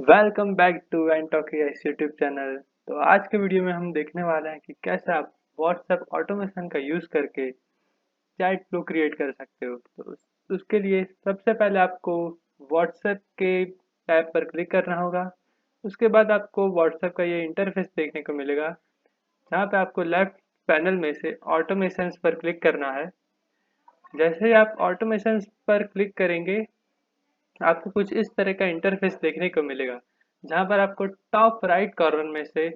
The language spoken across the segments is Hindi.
Welcome back to and talkies YouTube channel. तो आज के वीडियो में हम देखने वाले हैं कि कैसे आप व्हाट्सएप ऑटोमेशन का यूज़ करके चैट फ्लो क्रिएट कर सकते हो। तो उसके लिए सबसे पहले आपको व्हाट्सएप के टैब पर क्लिक करना होगा। उसके बाद आपको व्हाट्सएप का ये इंटरफेस देखने को मिलेगा, जहाँ पे आपको लेफ्ट पैनल में से ऑटोमेशंस पर क्लिक करना है। जैसे ही आप ऑटोमेशंस पर क्लिक करेंगे, आपको कुछ इस तरह का इंटरफेस देखने को मिलेगा, जहाँ पर आपको टॉप राइट कॉर्नर में से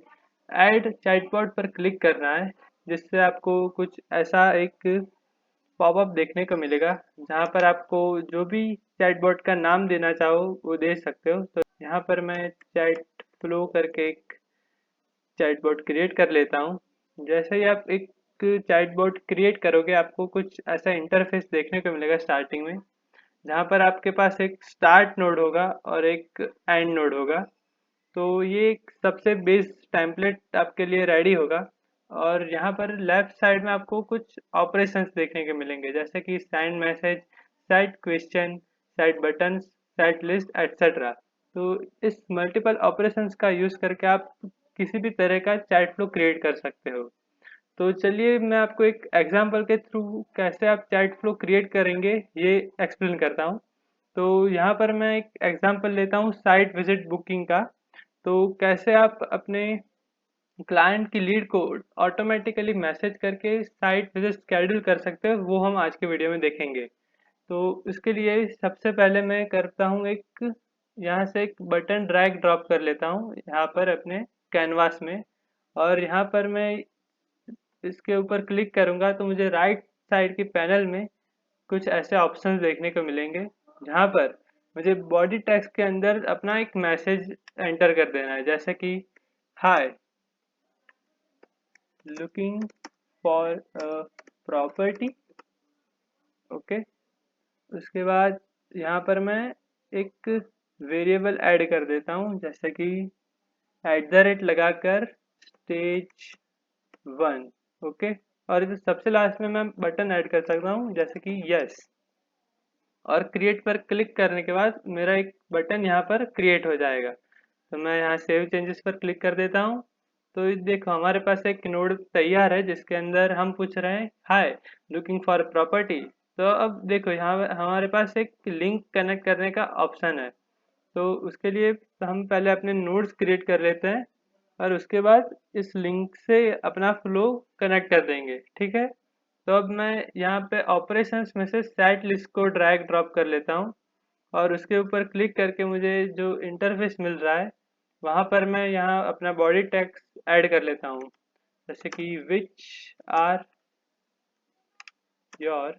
ऐड चैटबॉट पर क्लिक करना है, जिससे आपको कुछ ऐसा एक पॉपअप देखने को मिलेगा, जहाँ पर आपको जो भी चैटबॉट का नाम देना चाहो वो दे सकते हो। तो यहाँ पर मैं चैट फ्लो करके एक चैटबॉट क्रिएट कर लेता हूँ। जैसे ही आप एक चैटबॉट क्रिएट करोगे, आपको कुछ ऐसा इंटरफेस देखने को मिलेगा स्टार्टिंग में, जहाँ पर आपके पास एक स्टार्ट नोड होगा और एक एंड नोड होगा। तो ये एक सबसे बेस टेम्पलेट आपके लिए रेडी होगा। और यहाँ पर लेफ्ट साइड में आपको कुछ ऑपरेशंस देखने के मिलेंगे, जैसे कि send message, set question, set buttons, set list etcetera. तो इस मल्टीपल ऑपरेशंस का यूज़ करके आप किसी भी तरह का चैट फ्लो क्रिएट कर सकते हो। तो चलिए मैं आपको एक एग्जांपल के थ्रू कैसे आप चैट फ्लो क्रिएट करेंगे ये एक्सप्लेन करता हूँ। तो यहाँ पर मैं एक एग्जांपल लेता हूँ साइट विजिट बुकिंग का। तो कैसे आप अपने क्लाइंट की लीड को ऑटोमेटिकली मैसेज करके साइट विजिट शेड्यूल कर सकते हो, वो हम आज के वीडियो में देखेंगे। तो इसके लिए सबसे पहले मैं करता हूँ एक यहाँ से एक बटन ड्रैग ड्रॉप कर लेता हूँ यहाँ पर अपने कैनवास में। और यहाँ पर मैं इसके ऊपर क्लिक करूंगा तो मुझे राइट साइड के पैनल में कुछ ऐसे ऑप्शंस देखने को मिलेंगे, जहाँ पर मुझे बॉडी टेक्स्ट के अंदर अपना एक मैसेज एंटर कर देना है, जैसे कि hi, looking for a property. Okay. उसके बाद यहाँ पर मैं एक वेरिएबल ऐड कर देता हूँ, जैसे कि @ लगाकर स्टेज 1। ओके। और इधर सबसे लास्ट में मैं बटन ऐड कर सकता हूँ, जैसे कि यस। और क्रिएट पर क्लिक करने के बाद मेरा एक बटन यहाँ पर क्रिएट हो जाएगा। तो मैं यहाँ सेव चेंजेस पर क्लिक कर देता हूँ। तो ये देखो हमारे पास एक नोड तैयार है, जिसके अंदर हम पूछ रहे हैं हाय, लुकिंग फॉर प्रॉपर्टी। तो अब देखो यहाँ हमारे पास एक लिंक कनेक्ट करने का ऑप्शन है। तो उसके लिए हम पहले अपने नोड्स क्रिएट कर लेते हैं, और उसके बाद इस लिंक से अपना फ्लो कनेक्ट कर देंगे। ठीक है। तो अब मैं यहाँ पे ऑपरेशंस में से सेट लिस्ट को ड्रैग ड्रॉप कर लेता हूँ, और उसके ऊपर क्लिक करके मुझे जो इंटरफेस मिल रहा है, वहाँ पर मैं यहाँ अपना बॉडी टेक्स्ट ऐड कर लेता हूँ, जैसे कि which are your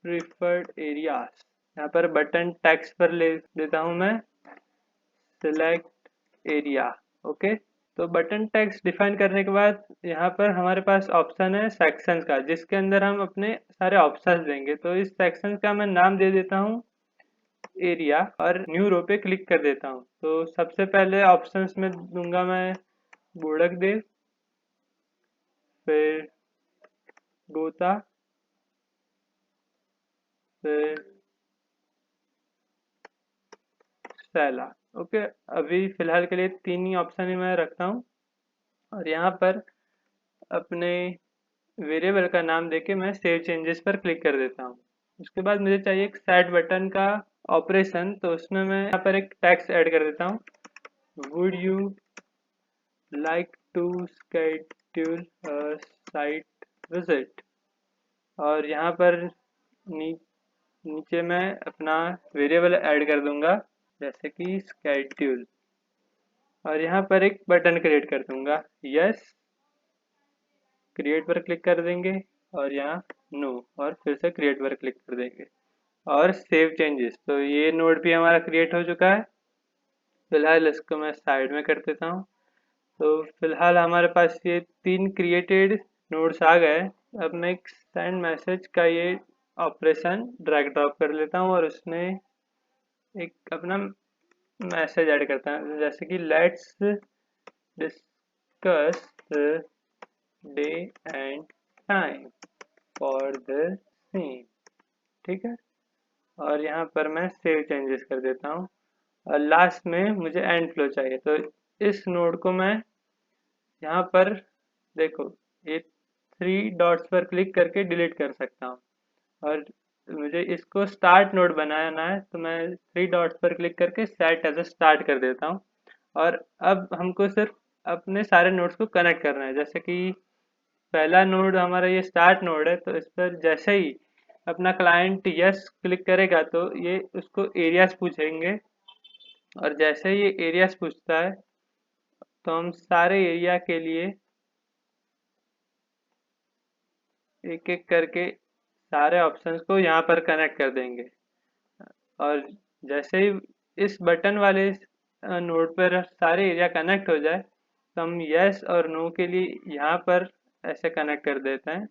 preferred areas. यहाँ पर बटन टेक्स्ट पर ले देता हूँ मैं सिलेक्ट एरिया। ओके। तो बटन टेक्स्ट डिफाइन करने के बाद यहाँ पर हमारे पास ऑप्शन है सेक्शंस का, जिसके अंदर हम अपने सारे ऑप्शंस देंगे। तो इस सेक्शन का मैं नाम दे देता हूँ एरिया, और न्यू रो पे क्लिक कर देता हूँ। तो सबसे पहले ऑप्शंस में दूंगा मैं बोड़क देव, फिर गोता, फिर सैला। ओके। अभी फिलहाल के लिए तीन ही ऑप्शन ही मैं रखता हूँ। और यहाँ पर अपने वेरिएबल का नाम देके मैं सेव चेंजेस पर क्लिक कर देता हूँ। उसके बाद मुझे चाहिए एक सेट बटन का ऑपरेशन। तो उसमें मैं यहाँ पर एक टेक्स्ट ऐड कर देता हूँ, would you like to schedule a site visit. और यहाँ पर नी, नीचे मैं अपना वेरिएबल ऐड कर दूंगा, जैसे कि स्केड्यूल। और यहाँ पर एक बटन क्रिएट कर दूंगा, यस। क्रिएट पर क्लिक कर देंगे, और यहाँ नो, और फिर से क्रिएट पर क्लिक कर देंगे, और सेव चेंजेस। तो ये नोड भी हमारा क्रिएट हो चुका है। फिलहाल इसको मैं साइड में कर देता हूँ। तो फिलहाल हमारे पास ये तीन क्रिएटेड नोड्स आ गए। अब मैं एक सेंड मैसेज का ये ऑपरेशन ड्रैग ड्रॉप कर लेता हूँ, और उसमें एक अपना मैसेज ऐड करता हूँ, जैसे कि let's discuss day and time for the same. ठीक है। और यहाँ पर मैं सेव चेंजेस कर देता हूँ। और लास्ट में मुझे एंड फ्लो चाहिए। तो इस नोड को मैं यहाँ पर देखो, ये 3 डॉट्स पर क्लिक करके डिलीट कर सकता हूँ। और मुझे इसको स्टार्ट नोड बनाना है, तो मैं 3 डॉट्स पर क्लिक करके सेट एज अ स्टार्ट कर देता हूँ। और अब हमको सिर्फ अपने सारे नोड्स को कनेक्ट करना है। जैसे कि पहला नोड हमारा ये स्टार्ट नोड है, तो इस पर जैसे ही अपना क्लाइंट यस क्लिक करेगा तो ये उसको एरियाज पूछेंगे। और जैसे ही ये एरियाज पूछता है तो हम सारे एरिया के लिए एक एक करके सारे ऑप्शंस को यहाँ पर कनेक्ट कर देंगे। और जैसे ही इस बटन वाले नोड पर सारे एरिया कनेक्ट हो जाए तो हम यस और नो के लिए यहाँ पर ऐसे कनेक्ट कर देते हैं।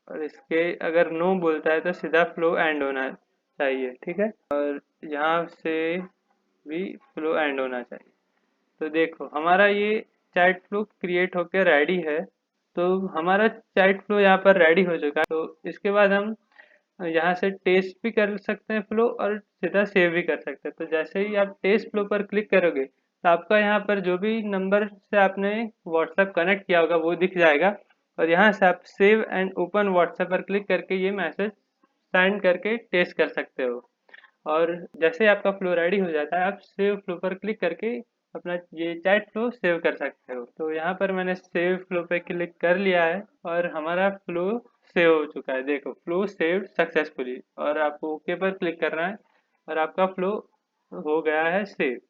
और इसके अगर नो बोलता है तो सीधा फ्लो एंड होना चाहिए, ठीक है। और यहाँ से भी फ्लो एंड होना चाहिए। तो देखो हमारा ये चैट फ्लो क्रिएट होकर रेडी है। तो हमारा चैट फ्लो यहाँ पर रेडी हो चुका है। तो इसके बाद हम यहाँ से टेस्ट भी कर सकते हैं फ्लो, और सीधा सेव भी कर सकते हैं। तो जैसे ही आप टेस्ट फ्लो पर क्लिक करोगे तो आपका यहाँ पर जो भी नंबर से आपने व्हाट्सएप कनेक्ट किया होगा वो दिख जाएगा। और यहाँ से आप सेव एंड ओपन व्हाट्सएप पर क्लिक करके ये मैसेज सेंड करके टेस्ट कर सकते हो। और जैसे ही आपका फ्लो रेडी हो जाता है आप सेव फ्लो पर क्लिक करके अपना ये चैट फ्लो सेव कर सकते हो। तो यहाँ पर मैंने सेव फ्लो पे क्लिक कर लिया है और हमारा फ्लो सेव हो चुका है। देखो फ्लो सेव्ड सक्सेसफुली, और आपको ओके पर क्लिक करना है और आपका फ्लो हो गया है सेव।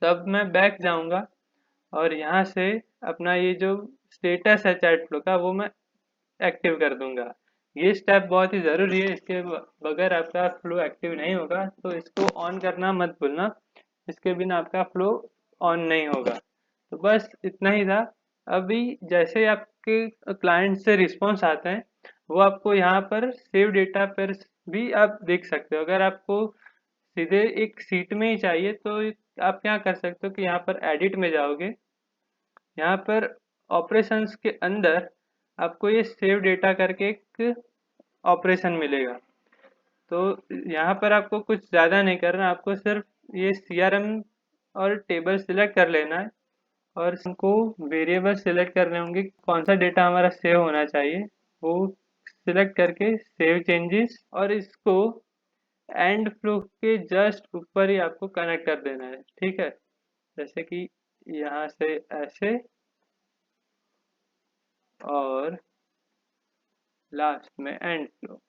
तब मैं बैक जाऊंगा और यहाँ से अपना ये जो स्टेटस है चैट फ्लो का वो मैं एक्टिव कर दूंगा। ये स्टेप बहुत ही ज़रूरी है, इसके बगैर आपका फ्लो एक्टिव नहीं होगा। तो इसको ऑन करना मत भूलना, इसके बिना आपका फ्लो ऑन नहीं होगा। तो बस इतना ही था। अभी जैसे ही आपके क्लाइंट से रिस्पॉन्स आते हैं वो आपको यहाँ पर सेव डेटा पर भी आप देख सकते हो। अगर आपको सीधे एक सीट में ही चाहिए तो आप क्या कर सकते हो कि यहाँ पर एडिट में जाओगे, यहाँ पर ऑपरेशंस के अंदर आपको ये सेव डेटा करके एक ऑपरेशन मिलेगा। तो यहाँ पर आपको कुछ ज़्यादा नहीं करना, आपको सिर्फ ये CRM और टेबल सिलेक्ट कर लेना है। और हमको वेरिएबल सिलेक्ट करने होंगे कौन सा डेटा हमारा सेव होना चाहिए, वो सिलेक्ट करके सेव चेंजेस, और इसको एंड फ्लो के जस्ट ऊपर ही आपको कनेक्ट कर देना है, ठीक है। जैसे कि यहाँ से ऐसे और लास्ट में एंड फ्लो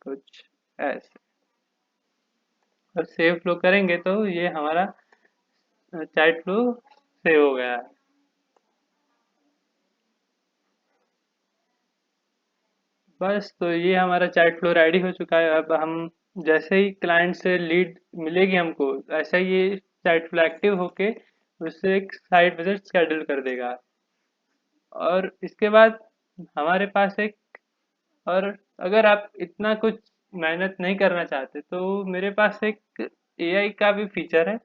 कुछ ऐसे, और सेव फ्लो करेंगे तो ये हमारा चैट फ्लो सेव हो गया है। बस तो ये हमारा चैट फ्लो रेडी हो चुका है। अब हम जैसे ही क्लाइंट से लीड मिलेगी हमको, ऐसा ही ये चैट फ्लो एक्टिव होके उससे एक साइट विजिट शेड्यूल कर देगा। और इसके बाद हमारे पास एक, और अगर आप इतना कुछ मेहनत नहीं करना चाहते तो मेरे पास एक AI का भी फीचर है।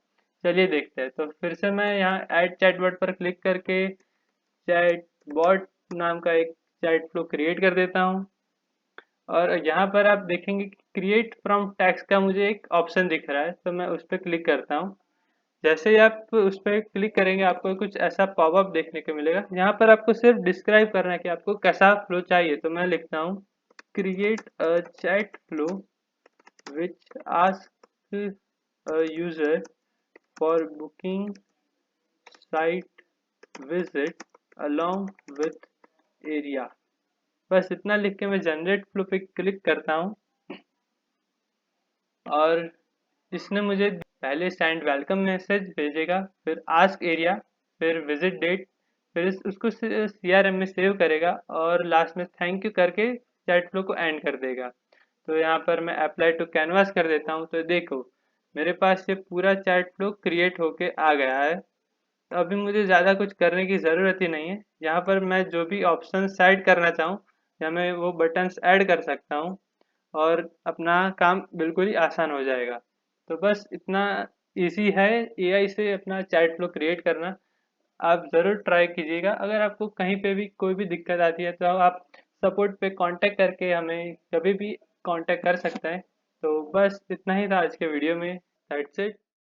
चलिए देखते हैं। तो फिर से मैं यहाँ ऐड चैटबॉट पर क्लिक करके चैट बॉट नाम का एक चैट फ्लो क्रिएट कर देता हूँ। और यहाँ पर आप देखेंगे कि क्रिएट फ्रॉम टेक्स्ट का मुझे एक ऑप्शन दिख रहा है, तो मैं उस पर क्लिक करता हूँ। जैसे ही आप उस पर क्लिक करेंगे आपको कुछ ऐसा पॉपअप देखने को मिलेगा। यहाँ पर आपको सिर्फ डिस्क्राइब करना है कि आपको कैसा फ्लो चाहिए। तो मैं लिखता हूँ create a chat flow which asks a user for booking site visit along with area। बस इतना लिख के मैं जनरेट फ्लो पे क्लिक करता हूँ और इसने मुझे पहले सेंड वेलकम मैसेज भेजेगा, फिर आस्क एरिया, फिर विजिट डेट, फिर उसको CRM में सेव करेगा और लास्ट में थैंक यू करके चैट फ्लो को एंड कर देगा। तो यहाँ पर मैं अप्लाई टू कैनवास कर देता हूँ। तो देखो मेरे पास ये पूरा चैट फ्लो क्रिएट होके आ गया है। तो अभी मुझे ज़्यादा कुछ करने की ज़रूरत ही नहीं है। यहाँ पर मैं जो भी ऑप्शन ऐड करना चाहूँ या मैं वो बटन्स ऐड कर सकता हूँ और अपना काम बिल्कुल ही आसान हो जाएगा। तो बस इतना इजी है AI से अपना चैट फ्लो क्रिएट करना। आप ज़रूर ट्राई कीजिएगा। अगर आपको कहीं पे भी कोई भी दिक्कत आती है तो आप सपोर्ट पे कांटेक्ट करके हमें कभी भी कांटेक्ट कर सकते हैं। तो बस इतना ही था आज के वीडियो में। That's it.